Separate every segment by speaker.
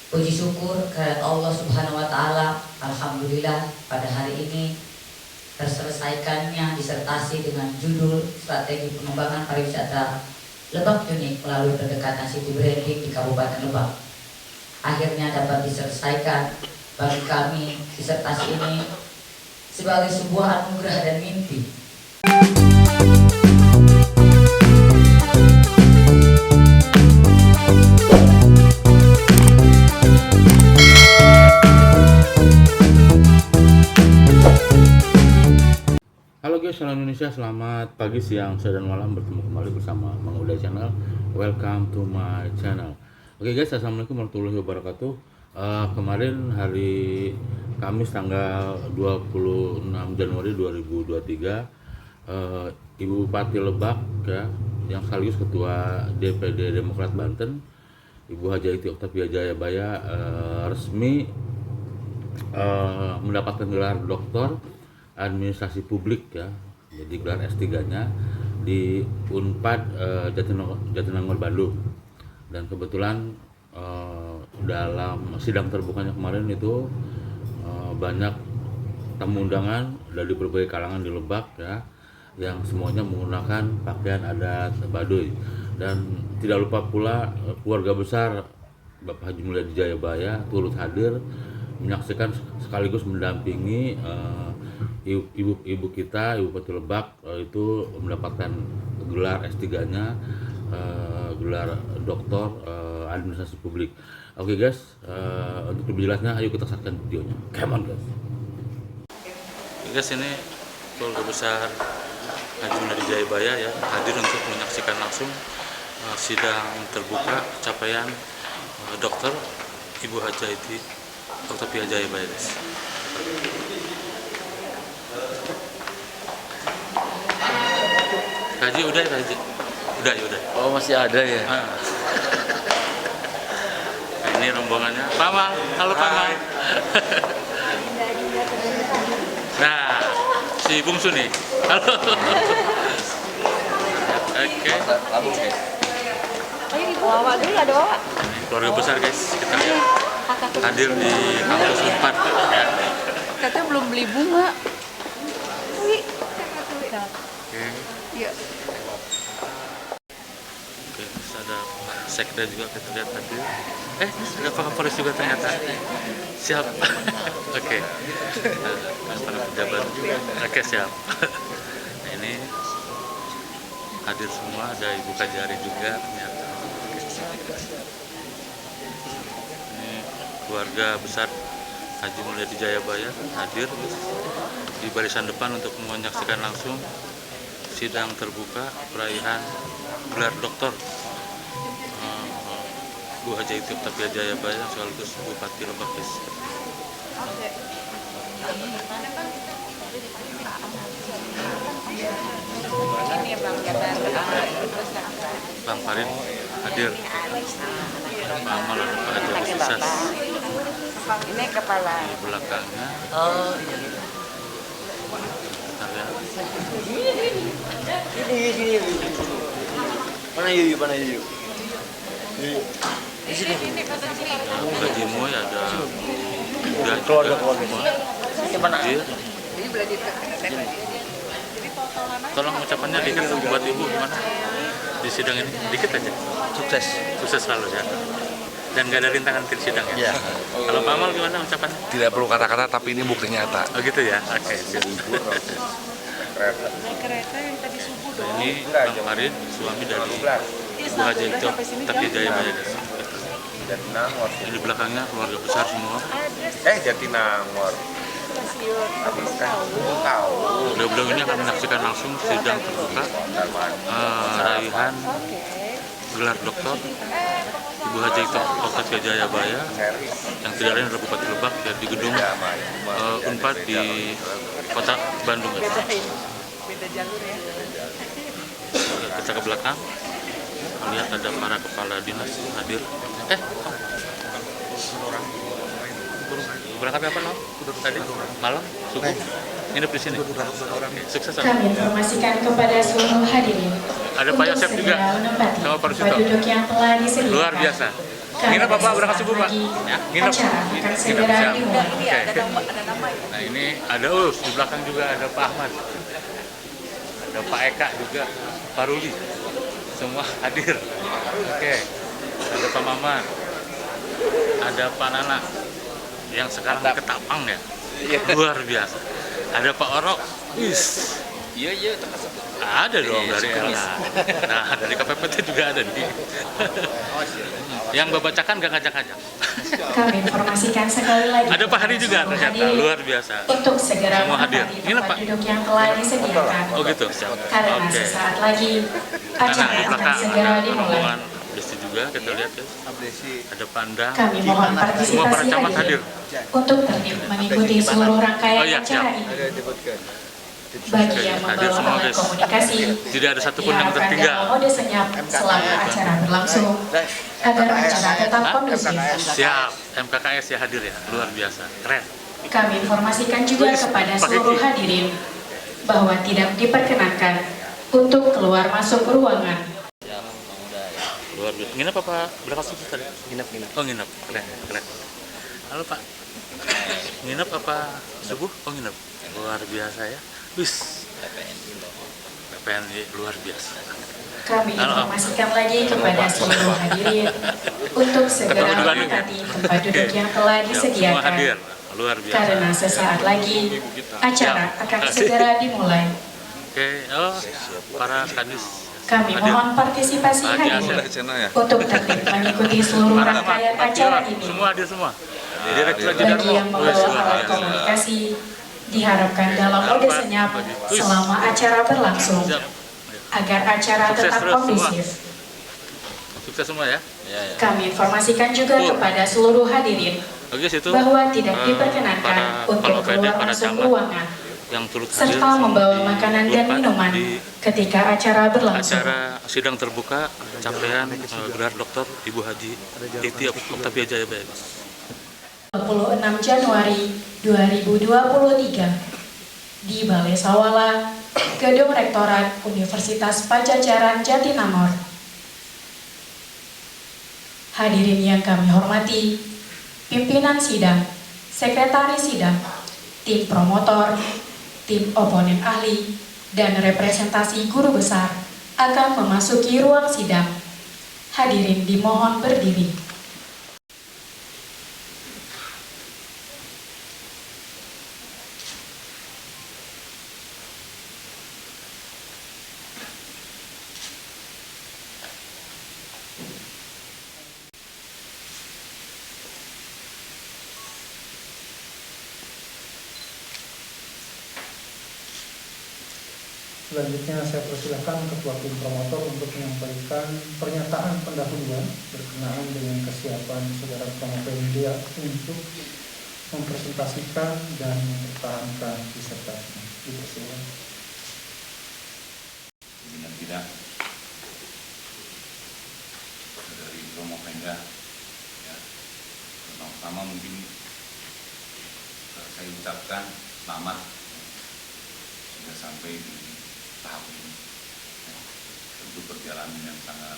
Speaker 1: Puji syukur kepada Allah Subhanahu wa Ta'ala. Alhamdulillah, pada hari ini terselesaikannya disertasi dengan judul Strategi Pengembangan Pariwisata Lebak Unik melalui pendekatan city branding di Kabupaten Lebak. Akhirnya dapat diselesaikan. Bagi kami, disertasi ini sebagai sebuah anugerah dan mimpi.
Speaker 2: Halo guys, salam Indonesia, selamat pagi, siang, sore, dan malam. Bertemu kembali bersama Mang Uday Channel. Welcome to my channel. Oke guys, assalamualaikum warahmatullahi wabarakatuh. Kemarin hari Kamis tanggal 26 Januari 2023, Ibu Bupati Lebak ya, yang sekaligus Ketua DPD Demokrat Banten, Ibu Haji Iti Oktavia Jayabaya, resmi mendapatkan gelar doktor administrasi publik ya, jadi gelar S3-nya di Unpad Jatinangor Bandung. Dan kebetulan dalam sidang terbukanya kemarin itu banyak tamu undangan dari berbagai kalangan di Lebak ya, yang semuanya menggunakan pakaian adat Baduy. Dan tidak lupa pula keluarga besar Bapak Haji Mulyadi Jayabaya turut hadir menyaksikan sekaligus mendampingi ibu kita, Ibu Bupati Lebak itu mendapatkan gelar S3-nya, gelar doktor administrasi publik. Oke guys, untuk lebih jelasnya ayo kita saksikan videonya. Come on guys. Oke guys, ini keluarga besar Haji Mulyadi Jayabaya ya hadir untuk menyaksikan langsung sidang terbuka capaian dokter Ibu Haji Iti Oktavia Jayabaya guys. Haji udah ya Haji? Udah ya udah.
Speaker 3: Oh masih ada ya?
Speaker 2: Nah, ini rombongannya. Pak Mal, halo Pak Mal. Nah, si bungsu nih. Halo. Oke.
Speaker 4: Wawa dulu ada Wawa.
Speaker 2: Ini keluarga besar guys, kita lihat hadir di kampus Unpad. Ya.
Speaker 4: Katanya belum beli bunga. Wih.
Speaker 2: Oke.
Speaker 4: Iya.
Speaker 2: Oke, terus ada Pak Sekda juga kita lihat hadir. Ada Pak Kapolres juga ternyata. Siap. Oke. Para pejabat. Oke, siap. Nah, ini hadir semua, ada Ibu Kajari juga ternyata. Ini keluarga besar Haji Mulyadi Jayabaya hadir di barisan depan untuk menyaksikan langsung sidang terbuka perayaan gelar doktor Bu Haji Iti Oktavia Jayabaya sekaligus Bupati Lebak guys. Bang Farid hadir. Amal ada Pak Haji Agustusas.
Speaker 4: Ini kepala.
Speaker 2: Di belakangnya.
Speaker 4: Oh iya.
Speaker 2: Kita lihat.
Speaker 3: Sini. Mana Yuyu? Di sini.
Speaker 2: Haji Moy ada. Udah
Speaker 3: Keluarga.
Speaker 2: semua. Hadir. Tolong ucapannya dikit buat Ibu gimana di sidang ini, dikit aja. Sukses selalu ya. Dan nggak ada rintangan di sidang ya.
Speaker 3: Ya.
Speaker 2: Kalau Pak Amal gimana ucapannya?
Speaker 5: Tidak perlu kata-kata, tapi ini bukti nyata.
Speaker 2: Oh gitu ya. Oke. Siap.
Speaker 4: Kereta yang tadi subuh dong.
Speaker 2: Ini Bang Farid, suami dari Ibu Haji Iti Oktavia Jayabaya guys.
Speaker 6: Jatinangor.
Speaker 2: Ini di belakangnya keluarga besar semua.
Speaker 6: Jatinangor. Tahu.
Speaker 2: Beliau ini akan menyaksikan langsung sidang terbuka raihan gelar doktor Ibu Haji Iti Oktavia Jayabaya yang tidak lain adalah Bupati Lebak ya, di gedung Unpad di Kota Bandung guys.
Speaker 4: Beda jalur ya.
Speaker 2: Kita ke belakang lihat ada para kepala dinas hadir. Berangkat kapan lo? Tadi malam subuh. Nginep di sini. Sukses.
Speaker 7: Kami informasikan kepada seluruh hadirin.
Speaker 2: Ada Pak Yosep juga sama Pak Rusito.
Speaker 7: Penduduk yang telah disediakan.
Speaker 2: Luar biasa. Nginep apa berangkat subuh, Pak? Ya, nginep.
Speaker 7: Acara akan segera
Speaker 2: siap.
Speaker 7: dimulai.
Speaker 4: Ini ada nama ya.
Speaker 2: Nah ini ada di belakang juga ada Pak Ahmad, ada Pak Eka juga, Pak Ruli, semua hadir. Oke, ada Pak Maman, ada Pak Nana yang sekarang ke Tapang ya, luar biasa. Ada Pak Orok,
Speaker 3: Iya,
Speaker 2: ada dong dari LH. Nah dari KPPT juga ada nih. Yang babacakan gak ngajak-ngajak.
Speaker 7: Kami informasikan sekali lagi.
Speaker 2: Ada Pak Hari juga
Speaker 7: seluruh
Speaker 2: ternyata,
Speaker 7: hadirin
Speaker 2: luar biasa.
Speaker 7: untuk segera
Speaker 2: Semua hadir.
Speaker 7: menempati
Speaker 2: Ini,
Speaker 7: tempat
Speaker 2: Pak.
Speaker 7: duduk yang telah disediakan.
Speaker 2: Oh gitu, siap.
Speaker 7: Karena
Speaker 2: Oke.
Speaker 7: sesaat lagi
Speaker 2: Karena
Speaker 7: acara
Speaker 2: di
Speaker 7: akan
Speaker 2: belakang
Speaker 7: segera
Speaker 2: ada
Speaker 7: dimulai.
Speaker 2: rombongan Desti juga, kita lihat ya. Ada Pandang.
Speaker 7: Kami mohon
Speaker 2: Semua para
Speaker 7: partisipasi
Speaker 2: camat hadir.
Speaker 7: hadirin untuk tertib mengikuti seluruh rangkaian
Speaker 2: Oh, iya,
Speaker 7: acara
Speaker 2: siap.
Speaker 7: ini. Bagi yang
Speaker 2: Hadir
Speaker 7: membawa
Speaker 2: semua,
Speaker 7: alat
Speaker 2: guys.
Speaker 7: komunikasi,
Speaker 2: Tidak ada satupun yang
Speaker 7: diharapkan
Speaker 2: tertinggal.
Speaker 7: dalam mode senyap selama acara berlangsung agar acara tetap kondusif.
Speaker 2: Siap, MKKS ya hadir ya, luar biasa, keren.
Speaker 7: Kami informasikan juga kepada seluruh hadirin bahwa tidak diperkenankan untuk keluar masuk ruangan.
Speaker 2: Luar biasa. Nginep apa berangkat subuh tadi?
Speaker 3: Nginep.
Speaker 2: Oh nginep, keren. Halo Pak, nginep apa subuh? Oh nginep, luar biasa ya. Wis, PPN luar biasa.
Speaker 7: Kami informasikan lagi kepada seluruh hadirin untuk segera
Speaker 2: Ketemu di Bandung ya?
Speaker 7: menempati tempat duduk yang telah
Speaker 2: Semua
Speaker 7: disediakan.
Speaker 2: hadir, luar biasa.
Speaker 7: Karena sesaat lagi acara akan segera dimulai.
Speaker 2: Oke, oh para kadis.
Speaker 7: Kami
Speaker 2: hadir.
Speaker 7: mohon partisipasi
Speaker 2: Haji
Speaker 7: hadirin
Speaker 2: Asep.
Speaker 7: untuk tertib mengikuti seluruh
Speaker 2: Para
Speaker 7: rangkaian
Speaker 2: Pak
Speaker 7: acara
Speaker 2: Pilot,
Speaker 7: ini.
Speaker 2: semua hadir semua. Direktur Haji
Speaker 7: Bagi
Speaker 2: Darmo,
Speaker 7: yang
Speaker 2: wis,
Speaker 7: membawa
Speaker 2: luar
Speaker 7: alat
Speaker 2: biasa.
Speaker 7: komunikasi, diharapkan dalam mode senyap selama acara berlangsung
Speaker 2: Siap.
Speaker 7: agar acara
Speaker 2: Sukses
Speaker 7: tetap
Speaker 2: terus
Speaker 7: kondusif.
Speaker 2: Sukses semua ya.
Speaker 7: Kami informasikan juga kepada seluruh hadirin
Speaker 2: Oke, situ
Speaker 7: bahwa tidak
Speaker 2: para
Speaker 7: diperkenankan untuk
Speaker 2: OPD,
Speaker 7: keluar
Speaker 2: para
Speaker 7: masuk
Speaker 2: camat
Speaker 7: ruangan
Speaker 2: yang turut hadir
Speaker 7: serta membawa
Speaker 2: di
Speaker 7: makanan dan
Speaker 2: Unpad
Speaker 7: minuman
Speaker 2: di
Speaker 7: ketika acara berlangsung.
Speaker 2: acara sidang terbuka capaian gelar doktor Ibu Haji Titi Oktavia Jayabaya.
Speaker 7: 26 Januari 2023 di Balai Sawala, Gedung Rektorat Universitas Pajajaran Jatinangor. Hadirin yang kami hormati, pimpinan sidang, sekretaris sidang, tim promotor, tim oponen ahli, dan representasi guru besar akan memasuki ruang sidang. Hadirin dimohon berdiri.
Speaker 8: Selanjutnya saya persilakan Ketua Tim Promotor untuk menyampaikan pernyataan pendahuluan berkenaan dengan kesiapan saudara promotor media untuk mempresentasikan dan mempertahankan disertasinya. Dipersilakan.
Speaker 9: Dengan tidak dari Romo Penda ya, pertama mungkin saya ucapkan selamat sudah sampai di tahap ini ya. Tentu perjalanan yang sangat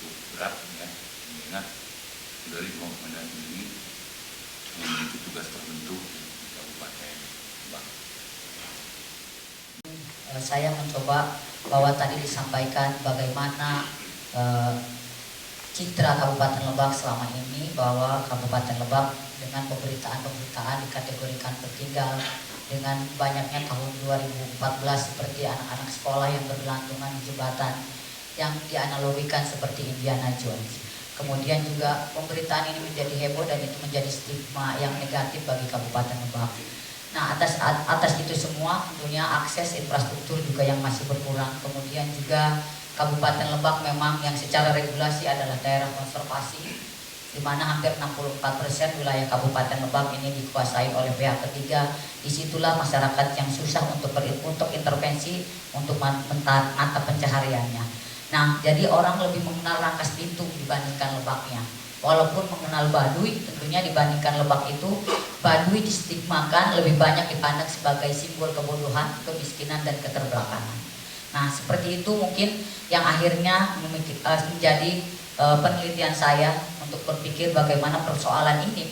Speaker 9: cukup berat ya, mengingat dari Romo Penda ini memiliki tugas tertentu di Kabupaten Lebak.
Speaker 1: Saya mencoba bahwa tadi disampaikan bagaimana citra Kabupaten Lebak selama ini, bahwa Kabupaten Lebak dengan pemberitaan-pemberitaan dikategorikan tertinggal dengan banyaknya tahun 2014 seperti anak-anak sekolah yang bergelantungan di jembatan yang dianalogikan seperti Indiana Jones. Kemudian juga pemberitaan ini menjadi heboh dan itu menjadi stigma yang negatif bagi Kabupaten Lebak. Nah, atas itu semua tentunya akses infrastruktur juga yang masih berkurang. Kemudian juga Kabupaten Lebak memang yang secara regulasi adalah daerah konservasi, di mana hampir 64% wilayah Kabupaten Lebak ini dikuasai oleh pihak ketiga. Disitulah masyarakat yang susah untuk intervensi untuk mata pencahariannya. Nah, jadi orang lebih mengenal Rangkas Bitung dibandingkan Lebaknya. Walaupun mengenal Baduy, tentunya dibandingkan Lebak itu, Baduy distigmakan lebih banyak dipandang sebagai simbol kebodohan, kemiskinan, dan keterbelakangan. Nah, seperti itu mungkin yang akhirnya menjadi penelitian saya untuk berpikir bagaimana permasalahan ini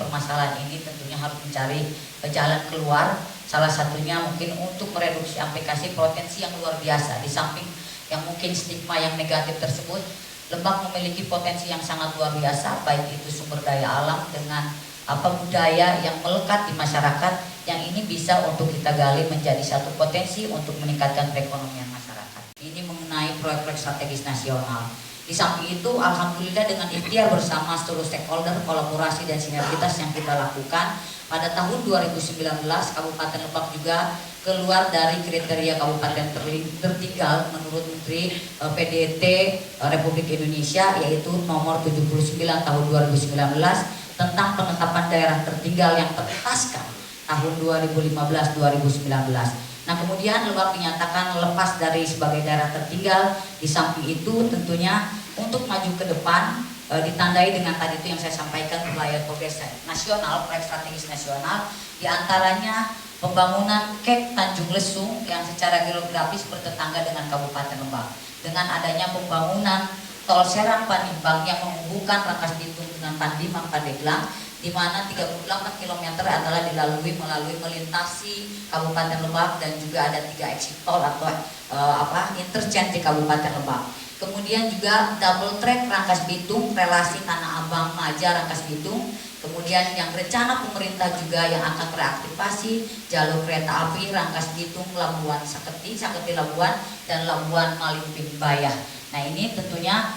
Speaker 1: tentunya harus mencari jalan keluar. Salah satunya mungkin untuk mereduksi aplikasi potensi yang luar biasa. Di samping yang mungkin stigma yang negatif tersebut, Lebak memiliki potensi yang sangat luar biasa, baik itu sumber daya alam dengan budaya yang melekat di masyarakat, yang ini bisa untuk kita gali menjadi satu potensi untuk meningkatkan perekonomian masyarakat. Ini mengenai proyek-proyek strategis nasional. Di samping itu, alhamdulillah dengan ikhtiar bersama seluruh stakeholder, kolaborasi dan sinergitas yang kita lakukan, pada tahun 2019 Kabupaten Lebak juga keluar dari kriteria kabupaten tertinggal menurut Menteri PDT Republik Indonesia, yaitu nomor 79 tahun 2019 tentang penetapan daerah tertinggal yang terutaskan tahun 2015-2019. Nah, kemudian Lebak dinyatakan lepas dari sebagai daerah tertinggal. Di samping itu tentunya untuk maju ke depan ditandai dengan tadi itu yang saya sampaikan, proyek progres nasional, proyek strategis nasional, diantaranya pembangunan KEK Tanjung Lesung yang secara geografis bertetangga dengan Kabupaten Lebak, dengan adanya pembangunan tol Serang Panimbang yang menghubungkan Rangkas Bitung dengan Pandimang Pandeglang, di mana 38 km adalah melalui melintasi Kabupaten Lebak, dan juga ada 3 exit tol atau interchange di Kabupaten Lebak. Kemudian juga double track Rangkas Bitung, relasi Tanah Abang Maja Rangkas Bitung. Kemudian yang rencana pemerintah juga yang akan beraktivasi jalur kereta api Rangkas Bitung, Labuan Saketi Labuan, dan Labuan Malimping Bayah. Nah, ini tentunya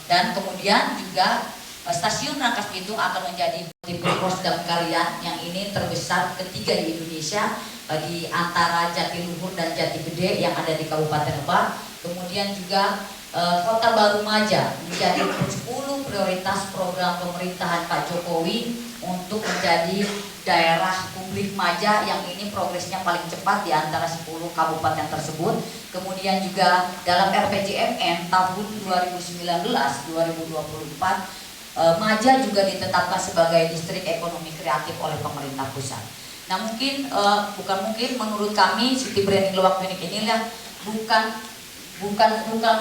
Speaker 1: dan kemudian juga stasiun Rangkas Bitung akan menjadi tipe pos Damkarian yang ini terbesar ketiga di Indonesia, di antara Jatiluhur dan Jatigede yang ada di Kabupaten Lebak. Kemudian juga Kota Baru Maja menjadi 10 prioritas program pemerintahan Pak Jokowi untuk menjadi daerah publik Maja yang ini progresnya paling cepat di antara 10 kabupaten tersebut. Kemudian juga dalam RPJMN tahun 2019-2024 Maja juga ditetapkan sebagai distrik ekonomi kreatif oleh pemerintah pusat. Nah, menurut kami City Branding Lebak Unik inilah bukan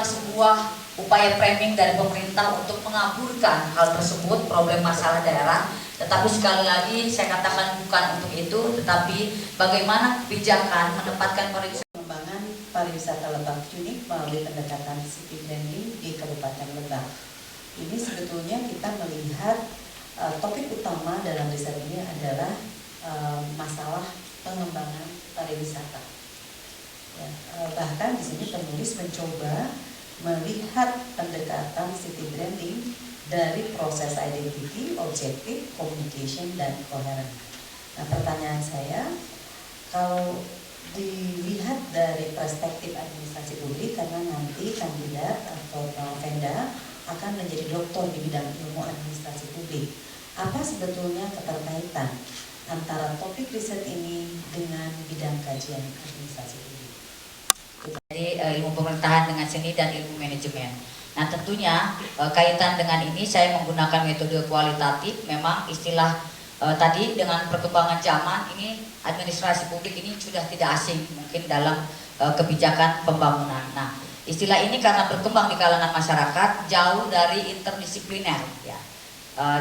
Speaker 1: sebuah upaya framing dari pemerintah untuk mengaburkan hal tersebut, problem masalah daerah, tetapi sekali lagi saya katakan bukan untuk itu, tetapi bagaimana kebijakan menempatkan pengembangan pariwisata Lebak Unik melalui pendekatan City Branding di Kabupaten Lebak. Ini sebetulnya kita melihat topik utama dalam riset ini adalah masalah pengembangan pariwisata. Ya, bahkan di sini penulis mencoba melihat pendekatan city branding dari proses identity, objektif, communication, dan coherent. Nah, pertanyaan saya, kalau dilihat dari perspektif administrasi publik, karena nanti kandidat atau Venda akan menjadi doktor di bidang ilmu administrasi publik, apa sebetulnya keterkaitan antara topik riset ini dengan bidang kajian administrasi publik? Jadi ilmu pemerintahan dengan seni dan ilmu manajemen. Nah, tentunya kaitan dengan ini saya menggunakan metode kualitatif. Memang istilah tadi dengan perkembangan zaman ini administrasi publik ini sudah tidak asing mungkin dalam kebijakan pembangunan. Nah, istilah ini karena berkembang di kalangan masyarakat jauh dari interdisipliner, ya.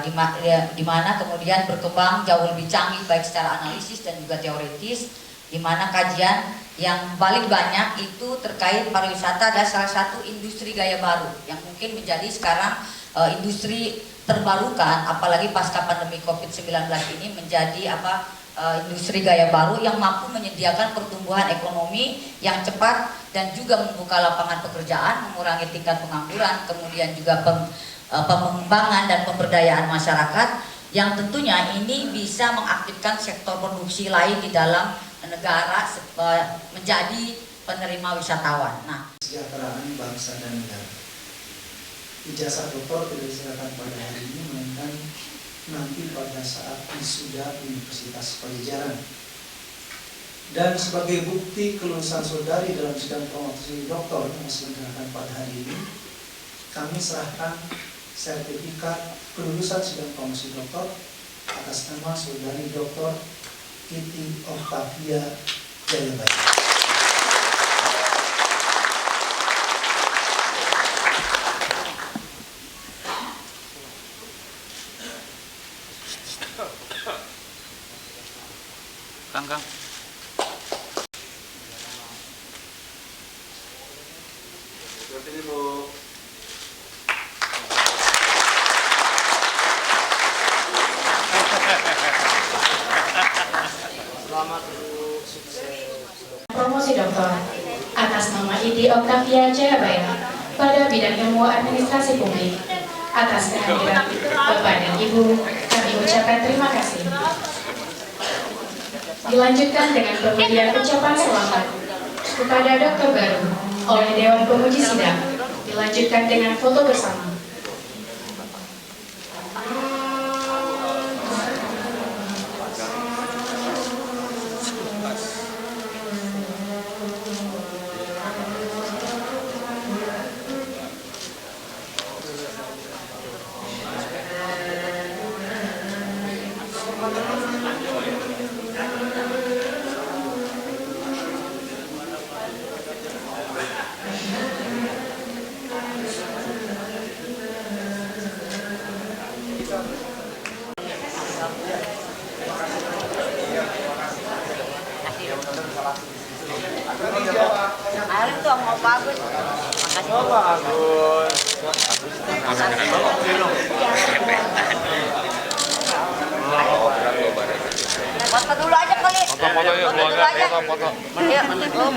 Speaker 1: Di mana kemudian berkembang jauh lebih canggih baik secara analisis dan juga teoritis, di mana kajian yang paling banyak itu terkait pariwisata adalah salah satu industri gaya baru yang mungkin menjadi sekarang industri terbarukan, apalagi pasca pandemi COVID-19 ini menjadi industri gaya baru yang mampu menyediakan pertumbuhan ekonomi yang cepat dan juga membuka lapangan pekerjaan, mengurangi tingkat pengangguran, kemudian juga pengembangan dan pemberdayaan masyarakat yang tentunya ini bisa mengaktifkan sektor produksi lain di dalam negara menjadi penerima wisatawan. Nah,
Speaker 8: kesejahteraan bangsa dan negara. Ijazah doktor tidak diserahkan pada hari ini, melainkan nanti pada saat wisuda Universitas Pajajaran. Dan sebagai bukti kelulusan saudari dalam sidang promosi doktor yang diselenggarakan pada hari ini, kami serahkan sertifikat kelulusan sidang promosi doktor atas nama saudari Doktor Titi Octavia Jayabaya.
Speaker 9: Kang.
Speaker 7: Promosi doktor atas nama Idi Oktavia Jayabaya pada bidang ilmu administrasi publik. Atas kehadiran Bapak dan Ibu, kami ucapkan terima kasih. Dilanjutkan dengan pemberian ucapan selamat kepada dokter baru oleh Dewan Penguji Sidang. Dilanjutkan dengan foto bersama.
Speaker 4: Kemarin tuh mau bagus. Makasih. Oh, bagus. Foto dulu aja kali.
Speaker 5: Foto-foto yuk,
Speaker 4: Foto dulu aja.
Speaker 5: foto.
Speaker 4: Yuk.